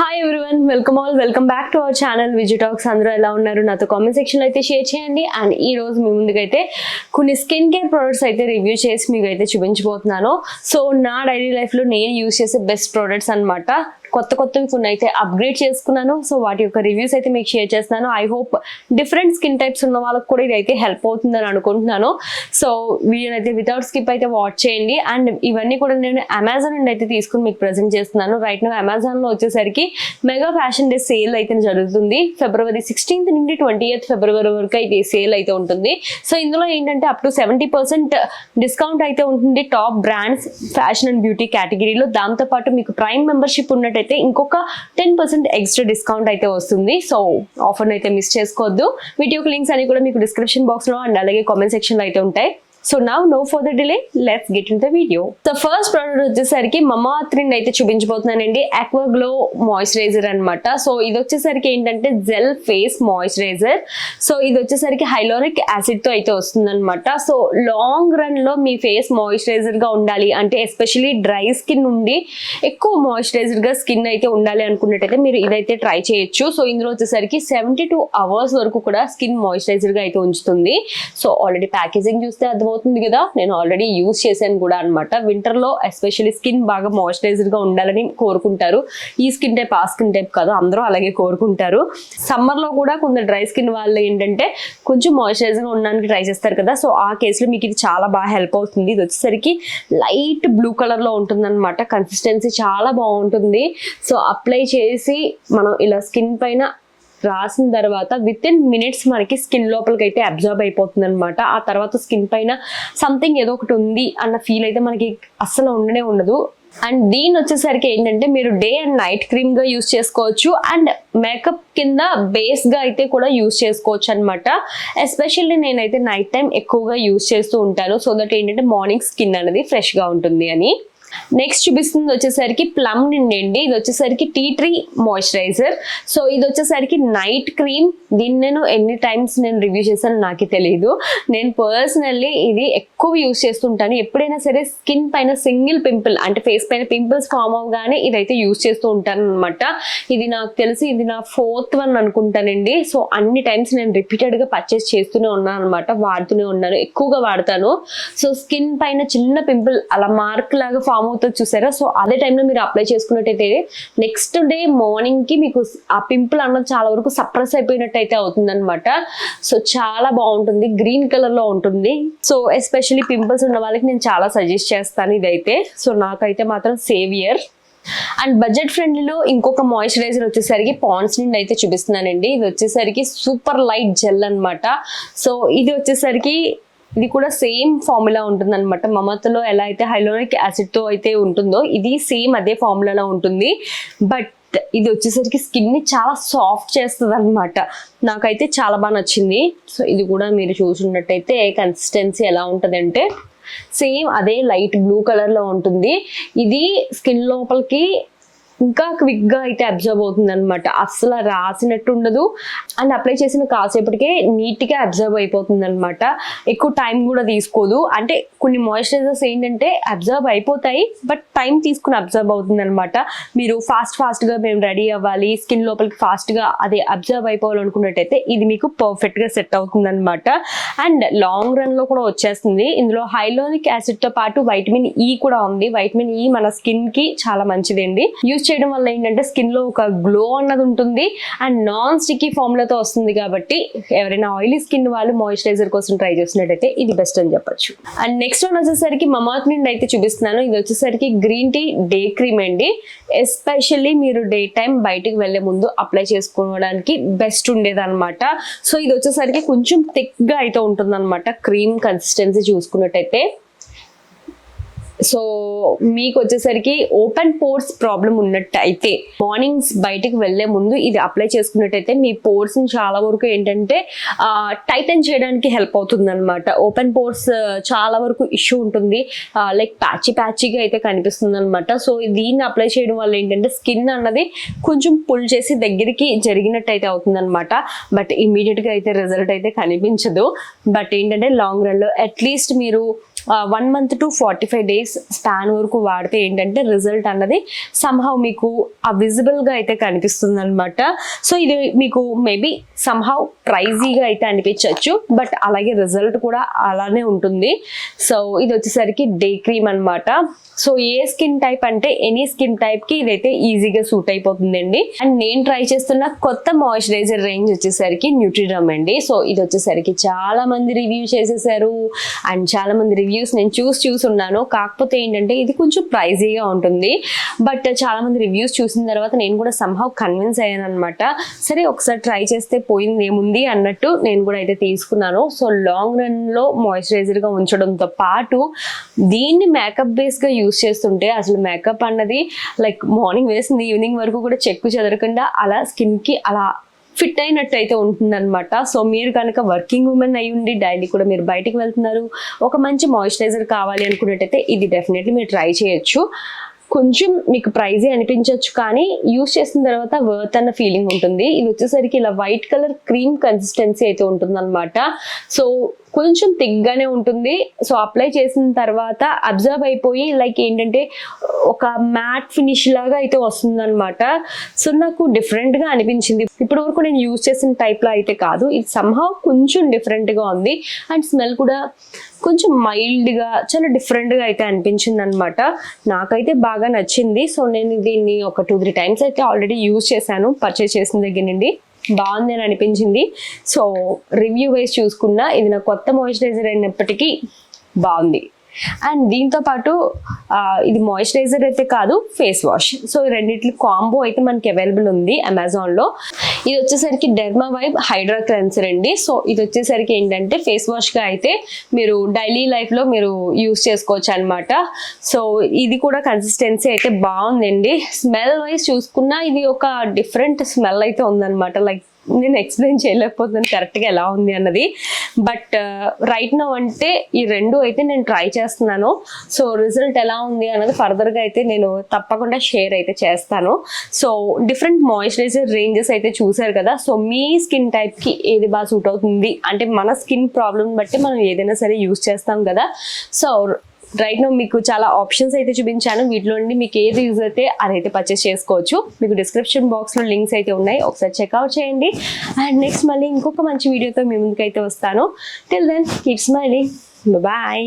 Hi everyone, welcome back to our channel Vijay talks. అందరూ ఎలా ఉన్నారు? నాతో కామెంట్ సెక్షన్లో అయితే షేర్ చేయండి. అండ్ ఈ రోజు మీ ముందుకైతే కొన్ని స్కిన్ కేర్ ప్రొడక్ట్స్ అయితే రివ్యూ చేసి మీకు అయితే చూపించబోతున్నాను. సో నా డైలీ లైఫ్లో నేను యూజ్ చేసే బెస్ట్ ప్రొడక్ట్స్ అనమాట. కొత్తవి కొన్ని అయితే అప్గ్రేడ్ చేసుకున్నాను. సో వాటి యొక్క రివ్యూస్ అయితే మీకు షేర్ చేస్తున్నాను. I hope different skin types ఉన్న వాళ్ళకి కూడా ఇది అయితే హెల్ప్ అవుతుందని అనుకుంటున్నాను. సో వీడియోని అయితే వితౌట్ స్కిప్ అయితే వాచ్ చేయండి. అండ్ ఇవన్నీ కూడా నేను అమెజాన్ నుండి అయితే తీసుకుని మీకు ప్రెజెంట్ చేస్తున్నాను. రైట్ నా అమెజాన్లో వచ్చేసరికి మెగా ఫ్యాషన్ డే సేల్ అయితే జరుగుతుంది. ఫిబ్రవరి 16th నుండి 20th ఫిబ్రవరి వరకు అయితే ఈ సేల్ అయితే ఉంటుంది. సో ఇందులో ఏంటంటే అప్ టు 70% డిస్కౌంట్ అయితే ఉంటుంది top brands fashion and beauty కేటగిరీలో. దాంతోపాటు మీకు ప్రైమ్ మెంబర్షిప్ ఉన్నట్టు అయితే ఇంకొక 10% ఎక్స్ట్రా డిస్కౌంట్ అయితే వస్తుంది. సో ఆఫర్ అయితే మిస్ చేసుకోవద్దు. వీడియో లింక్స్ అన్ని కూడా మీకు డిస్క్రిప్షన్ బాక్స్ లో అండ్ అలాగే కామెంట్ సెక్షన్ లో అయితే ఉంటాయి. So now no further delay, let's get in the video. So first product వచ్చేసరికి మమాఎర్త్ నుండి అయితే చూపించబోతున్నానండి. ఆక్వా గ్లో మాయిశ్చరైజర్ అనమాట. సో ఇది వచ్చేసరికి ఏంటంటే జెల్ ఫేస్ మాయిశ్చరైజర్. సో ఇది వచ్చేసరికి హైలోనిక్ యాసిడ్ తో అయితే వస్తుంది అనమాట. సో లాంగ్ రన్ లో మీ ఫేస్ మాయిశ్చరైజర్ గా ఉండాలి అంటే, ఎస్పెషల్లీ డ్రై స్కిన్ నుండి ఎక్కువ మాయిశ్చరైజర్ గా స్కిన్ అయితే ఉండాలి అనుకున్నట్టయితే మీరు ఇదైతే ట్రై చేయొచ్చు. సో ఇందులో వచ్చేసరికి 72 hours వరకు కూడా స్కిన్ మాయిశ్చరైజర్ గా అయితే ఉంచుతుంది. సో ఆల్రెడీ ప్యాకేజింగ్ చూస్తే అర్థమవుతుంది కదా, నేను ఆల్రెడీ యూజ్ చేశాను కూడా అనమాట. వింటర్ లో ఎస్పెషల్లీ స్కిన్ బాగా మాయిశ్చరైజర్ గా ఉండాలని కోరుకుంటారు. ఈ స్కిన్ టైప్ ఆ స్కిన్ టైప్ కాదు, అందరూ అలాగే కోరుకుంటారు. సమ్మర్ లో కూడా కొందరు డ్రై స్కిన్ వాళ్ళు ఏంటంటే కొంచెం మాయిశ్చరైజర్ గా ఉండడానికి ట్రై చేస్తారు కదా. సో ఆ కేసులో మీకు ఇది చాలా బాగా హెల్ప్ అవుతుంది. ఇది వచ్చేసరికి లైట్ బ్లూ కలర్ లో ఉంటుంది అనమాట. కన్సిస్టెన్సీ చాలా బాగుంటుంది. సో అప్లై చేసి మనం ఇలా స్కిన్ పైన రాసిన తర్వాత విత్ ఇన్ మినిట్స్ మనకి స్కిన్ లోపలికి అయితే అబ్జర్వ్ అయిపోతుంది అనమాట. ఆ తర్వాత స్కిన్ పైన సంథింగ్ ఏదో ఒకటి ఉంది అన్న ఫీల్ అయితే మనకి అస్సలు ఉండనే ఉండదు. అండ్ దీని వచ్చేసరికి ఏంటంటే మీరు డే అండ్ నైట్ క్రీమ్ గా యూస్ చేసుకోవచ్చు అండ్ మేకప్ కింద బేస్ గా అయితే కూడా యూస్ చేసుకోవచ్చు అనమాట. ఎస్పెషల్లీ నేనైతే నైట్ టైం ఎక్కువగా యూస్ చేస్తూ ఉంటాను. సో దట్ ఏంటంటే మార్నింగ్ స్కిన్ అనేది ఫ్రెష్ గా ఉంటుంది అని. నెక్స్ట్ చూపిస్తుంది వచ్చేసరికి ప్లమ్ నుండి అండి. ఇది వచ్చేసరికి టీ ట్రీ మాయిశ్చరైజర్. సో ఇది వచ్చేసరికి నైట్ క్రీమ్. దీన్ని నేను ఎన్ని టైమ్స్ నేను రివ్యూ చేశాను నాకు తెలియదు. నేను పర్సనల్లీ ఇది ఎక్కువ యూస్ చేస్తుంటాను. ఎప్పుడైనా సరే స్కిన్ పైన సింగిల్ పింపుల్ అంటే ఫేస్ పైన పింపుల్స్ ఫామ్ అవగానే ఇదైతే యూస్ చేస్తూ ఉంటాను అనమాట. ఇది నాకు తెలిసి ఇది నా 4th one అనుకుంటానండి. సో అన్ని టైమ్స్ నేను రిపీటెడ్ గా పర్చేస్ చేస్తూనే ఉన్నాను అనమాట. వాడుతూనే ఉన్నాను, ఎక్కువగా వాడతాను. సో స్కిన్ పైన చిన్న పింపుల్ అలా మార్క్ లాగా ఫామ్ అవుతుంది చూసారా. సో అదే టైంలో మీరు అప్లై చేసుకున్నట్టయితే నెక్స్ట్ డే మార్నింగ్ కి మీకు ఆ పింపుల్ అన్నది చాలా వరకు సప్రెస్ అయిపోయినట్టు అయితే అవుతుంది అనమాట. సో చాలా బాగుంటుంది, గ్రీన్ కలర్ లో ఉంటుంది. సో ఎస్పెషల్లీ పింపుల్స్ ఉన్న వాళ్ళకి నేను చాలా సజెస్ట్ చేస్తాను ఇదైతే. సో నాకైతే మాత్రం సేవియర్. అండ్ బడ్జెట్ ఫ్రెండ్లీలో ఇంకొక మాయిశ్చరైజర్ వచ్చేసరికి పాండ్స్ నుండి అయితే చూపిస్తున్నానండి. ఇది వచ్చేసరికి సూపర్ లైట్ జెల్ అనమాట. సో ఇది వచ్చేసరికి ఇది కూడా సేమ్ ఫార్ములా ఉంటుంది అనమాట. మమతలో ఎలా అయితే హైలోనిక్ యాసిడ్ తో అయితే ఉంటుందో ఇది సేమ్ అదే ఫార్ములాలో ఉంటుంది. బట్ ఇది వచ్చేసరికి స్కిన్ ని చాలా సాఫ్ట్ చేస్తుంది అనమాట. నాకైతే చాలా బాగా నచ్చింది. సో ఇది కూడా మీరు చూసినట్టయితే కన్సిస్టెన్సీ ఎలా ఉంటుంది అంటే సేమ్ అదే లైట్ బ్లూ కలర్ లో ఉంటుంది. ఇది స్కిన్ లోపలికి ఇంకా క్విక్ గా అయితే అబ్జర్వ్ అవుతుంది అనమాట. అసలు రాసినట్టు ఉండదు. అండ్ అప్లై చేసిన కాసేపటికే నీట్ గా అబ్జర్వ్ అయిపోతుంది అనమాట. ఎక్కువ టైం కూడా తీసుకోదు. అంటే కొన్ని మాయిశ్చరైజర్స్ ఏంటంటే అబ్జర్వ్ అయిపోతాయి బట్ టైం తీసుకుని అబ్జర్వ్ అవుతుంది అనమాట. మీరు ఫాస్ట్ గా మేము రెడీ అవ్వాలి, స్కిన్ లోపలికి ఫాస్ట్ గా అదే అబ్జర్వ్ అయిపోవాలనుకున్నట్టయితే ఇది మీకు పర్ఫెక్ట్ గా సెట్ అవుతుంది అనమాట. అండ్ లాంగ్ రన్ లో కూడా వచ్చేస్తుంది. ఇందులో హైలోనిక్ యాసిడ్ తో పాటు వైటమిన్ ఈ కూడా ఉంది. వైటమిన్ ఈ మన స్కిన్ కి చాలా మంచిదండి. యూజ్ చేయడం వల్ల ఏంటంటే స్కిన్ లో ఒక గ్లో అన్నది ఉంటుంది. అండ్ నాన్ స్టిక్కీ ఫార్ములాతో వస్తుంది కాబట్టి ఎవరైనా ఆయిలీ స్కిన్ వాళ్ళు మాయిశ్చరైజర్ కోసం ట్రై చేసినట్టయితే ఇది బెస్ట్ అని చెప్పొచ్చు. అండ్ నెక్స్ట్ వన్ వచ్చేసరికి మమాఎర్త్ నుండి అయితే చూపిస్తున్నాను. ఇది వచ్చేసరికి గ్రీన్ టీ డే క్రీమ్ అండి. ఎస్పెషల్లీ మీరు డే టైం బయటికి వెళ్లే ముందు అప్లై చేసుకోవడానికి బెస్ట్ ఉండేది అనమాట. సో ఇది వచ్చేసరికి కొంచెం థిక్ గా అయితే ఉంటుంది అనమాట. క్రీమ్ కన్సిస్టెన్సీ చూసుకున్నట్టయితే సో మీకు వచ్చేసరికి ఓపెన్ పోర్స్ ప్రాబ్లం ఉన్నట్టయితే మార్నింగ్స్ బయటికి వెళ్లే ముందు ఇది అప్లై చేసుకున్నట్టయితే మీ పోర్స్ ని చాలా వరకు ఏంటంటే టైటన్ చేయడానికి హెల్ప్ అవుతుంది అనమాట. ఓపెన్ పోర్స్ చాలా వరకు ఇష్యూ ఉంటుంది, లైక్ ప్యాచీగా అయితే కనిపిస్తుంది అనమాట. సో దీన్ని అప్లై చేయడం వల్ల ఏంటంటే స్కిన్ అన్నది కొంచెం పుల్ చేసి దగ్గరికి జరిగినట్టు అయితే అవుతుంది అనమాట. బట్ ఇమీడియట్ గా అయితే రిజల్ట్ అయితే కనిపించదు. బట్ ఏంటంటే లాంగ్ రన్ లో అట్లీస్ట్ మీరు 1 month to 45 days స్పాన్ వరకు వాడితే ఏంటంటే రిజల్ట్ అన్నది సంహౌ మీకు విజిబుల్గా అయితే కనిపిస్తుంది అనమాట. సో ఇది మీకు మేబీ సంహౌ ప్రైజీగా అయితే అనిపించవచ్చు, బట్ అలాగే రిజల్ట్ కూడా అలానే ఉంటుంది. సో ఇది వచ్చేసరికి డే క్రీమ్ అనమాట. సో ఏ స్కిన్ టైప్ అంటే ఎనీ స్కిన్ టైప్కి ఇదైతే ఈజీగా సూట్ అయిపోతుందండి. అండ్ నేను ట్రై చేస్తున్న కొత్త మాయిశ్చరైజర్ రేంజ్ వచ్చేసరికి న్యూట్రిడర్మ్ అండి. సో ఇది వచ్చేసరికి చాలా మంది రివ్యూ చేసేసారు అండ్ చాలా మంది రివ్యూస్ నేను చూసున్నాను. కాకపోతే ఏంటంటే ఇది కొంచెం ప్రైజీగా ఉంటుంది, బట్ చాలా మంది రివ్యూస్ చూసిన తర్వాత నేను కూడా సంహౌ కన్విన్స్ అయ్యాను అనమాట. సరే ఒకసారి ట్రై చేస్తే పోయింది ఏముంది అన్నట్టు నేను కూడా అయితే తీసుకున్నాను. సో లాంగ్ రన్ లో మాయిశ్చరైజర్ గా ఉంచడంతో పాటు దీన్ని మేకప్ బేస్ గా యూస్ చేస్తుంటే అసలు మేకప్ అన్నది లైక్ మార్నింగ్ వేసింది ఈవినింగ్ వరకు కూడా చెక్కు చెదరకుండా అలా స్కిన్ కి అలా ఫిట్ అయినట్టు అయితే ఉంటుందన్నమాట. సో మీరు కనుక వర్కింగ్ ఉమెన్ అయి ఉండి డైలీ కూడా మీరు బయటికి వెళ్తున్నారు, ఒక మంచి మాయిశ్చరైజర్ కావాలి అనుకున్నట్టయితే ఇది డెఫినెట్లీ మీరు ట్రై చేయొచ్చు. కొంచెం మీకు ప్రైజీ అనిపించవచ్చు కానీ యూస్ చేసిన తర్వాత వర్త్ అన్న ఫీలింగ్ ఉంటుంది. ఇది వచ్చేసరికి ఇలా వైట్ కలర్ క్రీమ్ కన్సిస్టెన్సీ అయితే ఉంటుంది అనమాట. సో కొంచెం థిక్గానే ఉంటుంది. సో అప్లై చేసిన తర్వాత అబ్జర్వ్ అయిపోయి లైక్ ఏంటంటే ఒక మ్యాట్ ఫినిష్ లాగా అయితే వస్తుంది అనమాట. సో నాకు డిఫరెంట్గా అనిపించింది. ఇప్పటి వరకు నేను యూజ్ చేసిన టైప్లో అయితే కాదు, ఇది సంహౌ కొంచెం డిఫరెంట్గా ఉంది అండ్ స్మెల్ కూడా కొంచెం మైల్డ్గా చాలా డిఫరెంట్గా అయితే అనిపించింది అనమాట. నాకైతే బాగా నచ్చింది. సో నేను దీన్ని ఒక 2-3 టైమ్స్ అయితే ఆల్రెడీ యూజ్ చేశాను పర్చేస్ చేసిన దగ్గర నుండి. బాగుంది అని అనిపించింది. సో రివ్యూ వైజ్ చూసుకున్నా ఇది నా కొత్త మాయిశ్చరైజర్ అయినప్పటికీ బాగుంది. అండ్ దీంతో పాటు ఇది మాయిశ్చరైజర్ అయితే కాదు, ఫేస్ వాష్. సో ఈ రెండిట్లు కాంబో అయితే మనకి అవైలబుల్ ఉంది అమెజాన్లో. ఇది వచ్చేసరికి డెర్మావైవ్ హైడ్రా క్లెన్సర్ అండి. సో ఇది వచ్చేసరికి ఏంటంటే ఫేస్ వాష్గా అయితే మీరు డైలీ లైఫ్లో మీరు యూస్ చేసుకోవచ్చు అనమాట. సో ఇది కూడా కన్సిస్టెన్సీ అయితే బాగుందండి. స్మెల్ వైజ్ చూసుకున్నా ఇది ఒక డిఫరెంట్ స్మెల్ అయితే ఉందన్నమాట. లైక్ నేను ఎక్స్ప్లెయిన్ చేయలేకపోతున్నాను కరెక్ట్గా ఎలా ఉంది అన్నది, బట్ రైట్ నౌ అంటే ఈ రెండు అయితే నేను ట్రై చేస్తున్నాను. సో రిజల్ట్ ఎలా ఉంది అన్నది ఫర్దర్గా అయితే నేను తప్పకుండా షేర్ అయితే చేస్తాను. సో డిఫరెంట్ మాయిశ్చరైజర్ రేంజెస్ అయితే చూసారు కదా. సో మీ స్కిన్ టైప్కి ఏది బాగా సూట్ అవుతుంది అంటే మన స్కిన్ ప్రాబ్లమ్ బట్టి మనం ఏదైనా సరే యూస్ చేస్తాం కదా. సో రైట్ నో మీకు చాలా ఆప్షన్స్ అయితే చూపించాను. వీటిలో నుండి మీకు ఏది యూజ్ అయితే అదైతే పర్చేస్ చేసుకోవచ్చు. మీకు డిస్క్రిప్షన్ బాక్స్లో లింక్స్ అయితే ఉన్నాయి, ఒకసారి చెక్అవుట్ చేయండి. అండ్ నెక్స్ట్ మళ్ళీ ఇంకొక మంచి వీడియోతో మీ ముందుకైతే వస్తాను. Till then keep smiling, bye.